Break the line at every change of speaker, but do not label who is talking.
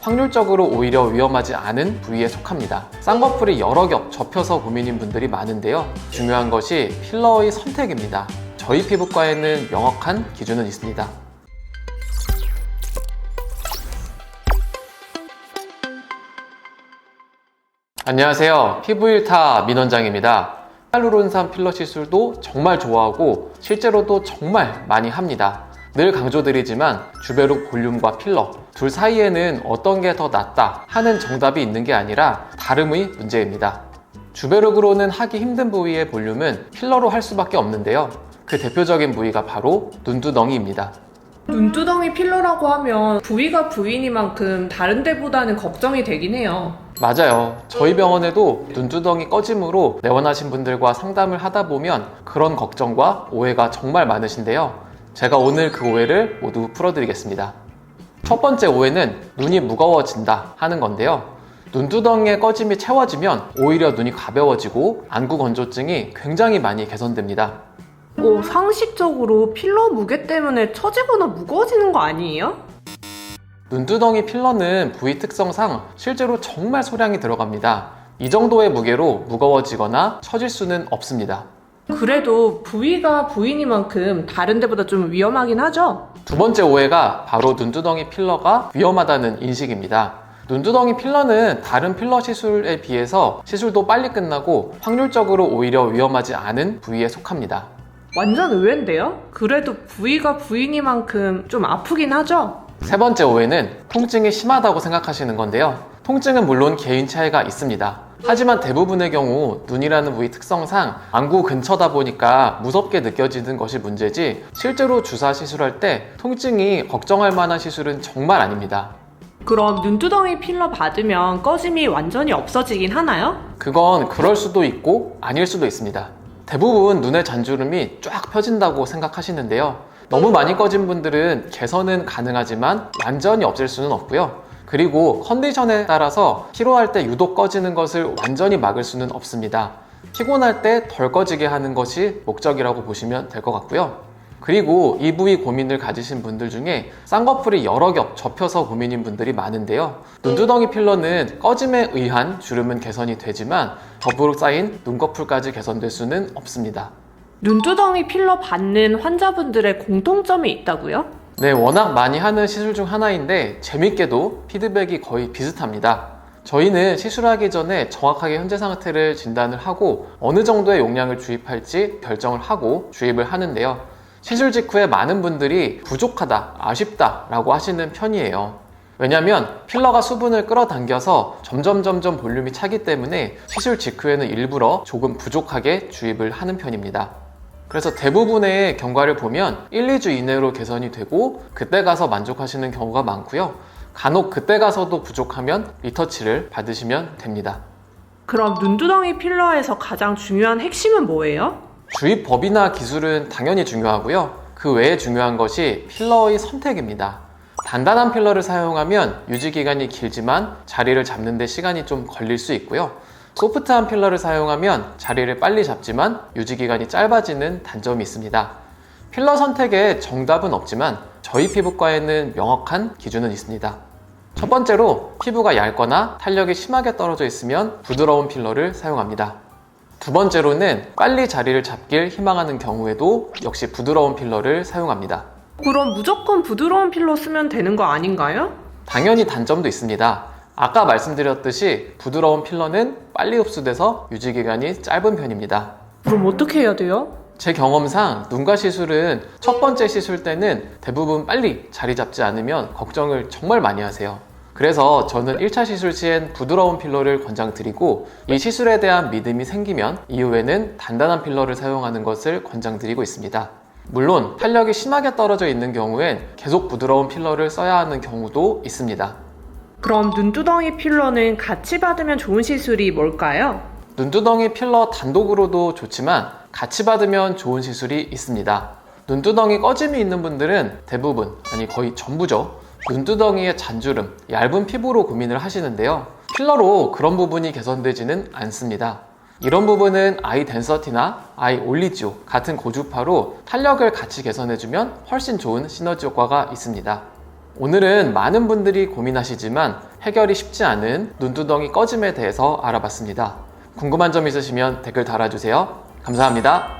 확률적으로 오히려 위험하지 않은 부위에 속합니다. 쌍꺼풀이 여러 겹 접혀서 고민인 분들이 많은데요. 중요한 것이 필러의 선택입니다. 저희 피부과에는 명확한 기준은 있습니다. 안녕하세요. 피부1타 민원장입니다. 히알루론산 필러 시술도 정말 좋아하고 실제로도 정말 많이 합니다. 늘 강조드리지만 주베룩 볼륨과 필러 둘 사이에는 어떤 게 더 낫다 하는 정답이 있는 게 아니라 다름의 문제입니다. 주베룩으로는 하기 힘든 부위의 볼륨은 필러로 할 수밖에 없는데요. 그 대표적인 부위가 바로 눈두덩이입니다.
눈두덩이 필러라고 하면 부위가 부위니만큼 다른 데보다는 걱정이 되긴 해요.
맞아요. 저희 병원에도 눈두덩이 꺼짐으로 내원하신 분들과 상담을 하다 보면 그런 걱정과 오해가 정말 많으신데요. 제가 오늘 그 오해를 모두 풀어드리겠습니다. 첫 번째 오해는 눈이 무거워진다 하는 건데요. 눈두덩이의 꺼짐이 채워지면 오히려 눈이 가벼워지고 안구 건조증이 굉장히 많이 개선됩니다.
상식적으로 필러 무게 때문에 처지거나 무거워지는 거 아니에요?
눈두덩이 필러는 부위 특성상 실제로 정말 소량이 들어갑니다. 이 정도의 무게로 무거워지거나 처질 수는 없습니다.
그래도 부위가 부위니만큼 다른 데보다 좀 위험하긴 하죠?
두 번째 오해가 바로 눈두덩이 필러가 위험하다는 인식입니다. 눈두덩이 필러는 다른 필러 시술에 비해서 시술도 빨리 끝나고 확률적으로 오히려 위험하지 않은 부위에 속합니다.
완전 의외인데요? 그래도 부위가 부위니만큼 좀 아프긴 하죠?
세 번째 오해는 통증이 심하다고 생각하시는 건데요. 통증은 물론 개인 차이가 있습니다. 하지만 대부분의 경우 눈이라는 부위 특성상 안구 근처다 보니까 무섭게 느껴지는 것이 문제지 실제로 주사 시술할 때 통증이 걱정할 만한 시술은 정말 아닙니다.
그럼 눈두덩이 필러 받으면 꺼짐이 완전히 없어지긴 하나요?
그건 그럴 수도 있고 아닐 수도 있습니다. 대부분 눈의 잔주름이 쫙 펴진다고 생각하시는데요. 너무 많이 꺼진 분들은 개선은 가능하지만 완전히 없앨 수는 없고요. 그리고 컨디션에 따라서 피로할 때 유독 꺼지는 것을 완전히 막을 수는 없습니다. 피곤할 때 덜 꺼지게 하는 것이 목적이라고 보시면 될 것 같고요. 그리고 이 부위 고민을 가지신 분들 중에 쌍꺼풀이 여러 겹 접혀서 고민인 분들이 많은데요. 눈두덩이 필러는 꺼짐에 의한 주름은 개선이 되지만 더불어 쌓인 눈꺼풀까지 개선될 수는 없습니다.
눈두덩이 필러 받는 환자분들의 공통점이 있다고요?
네, 워낙 많이 하는 시술 중 하나인데 재밌게도 피드백이 거의 비슷합니다. 저희는 시술하기 전에 정확하게 현재 상태를 진단을 하고 어느 정도의 용량을 주입할지 결정을 하고 주입을 하는데요. 시술 직후에 많은 분들이 부족하다, 아쉽다 라고 하시는 편이에요. 왜냐면 필러가 수분을 끌어당겨서 점점 볼륨이 차기 때문에 시술 직후에는 일부러 조금 부족하게 주입을 하는 편입니다. 그래서 대부분의 경과를 보면 1, 2주 이내로 개선이 되고 그때 가서 만족하시는 경우가 많고요. 간혹 그때 가서도 부족하면 리터치를 받으시면 됩니다.
그럼 눈두덩이 필러에서 가장 중요한 핵심은 뭐예요?
주입법이나 기술은 당연히 중요하고요. 그 외에 중요한 것이 필러의 선택입니다. 단단한 필러를 사용하면 유지기간이 길지만 자리를 잡는 데 시간이 좀 걸릴 수 있고요. 소프트한 필러를 사용하면 자리를 빨리 잡지만 유지기간이 짧아지는 단점이 있습니다. 필러 선택에 정답은 없지만 저희 피부과에는 명확한 기준은 있습니다. 첫 번째로 피부가 얇거나 탄력이 심하게 떨어져 있으면 부드러운 필러를 사용합니다. 두 번째로는 빨리 자리를 잡길 희망하는 경우에도 역시 부드러운 필러를 사용합니다.
그럼 무조건 부드러운 필러 쓰면 되는 거 아닌가요?
당연히 단점도 있습니다. 아까 말씀드렸듯이 부드러운 필러는 빨리 흡수돼서 유지기간이 짧은 편입니다.
그럼 어떻게 해야 돼요?
제 경험상 눈가 시술은 첫 번째 시술 때는 대부분 빨리 자리 잡지 않으면 걱정을 정말 많이 하세요. 그래서 저는 1차 시술 시엔 부드러운 필러를 권장드리고 이 시술에 대한 믿음이 생기면 이후에는 단단한 필러를 사용하는 것을 권장드리고 있습니다. 물론 탄력이 심하게 떨어져 있는 경우엔 계속 부드러운 필러를 써야 하는 경우도 있습니다.
그럼 눈두덩이 필러는 같이 받으면 좋은 시술이 뭘까요?
눈두덩이 필러 단독으로도 좋지만 같이 받으면 좋은 시술이 있습니다. 눈두덩이 꺼짐이 있는 분들은 대부분, 아니 거의 전부죠. 눈두덩이의 잔주름, 얇은 피부로 고민을 하시는데요. 필러로 그런 부분이 개선되지는 않습니다. 이런 부분은 아이 덴서티나 아이 올리지오 같은 고주파로 탄력을 같이 개선해주면 훨씬 좋은 시너지 효과가 있습니다. 오늘은 많은 분들이 고민하시지만 해결이 쉽지 않은 눈두덩이 꺼짐에 대해서 알아봤습니다. 궁금한 점 있으시면 댓글 달아주세요. 감사합니다.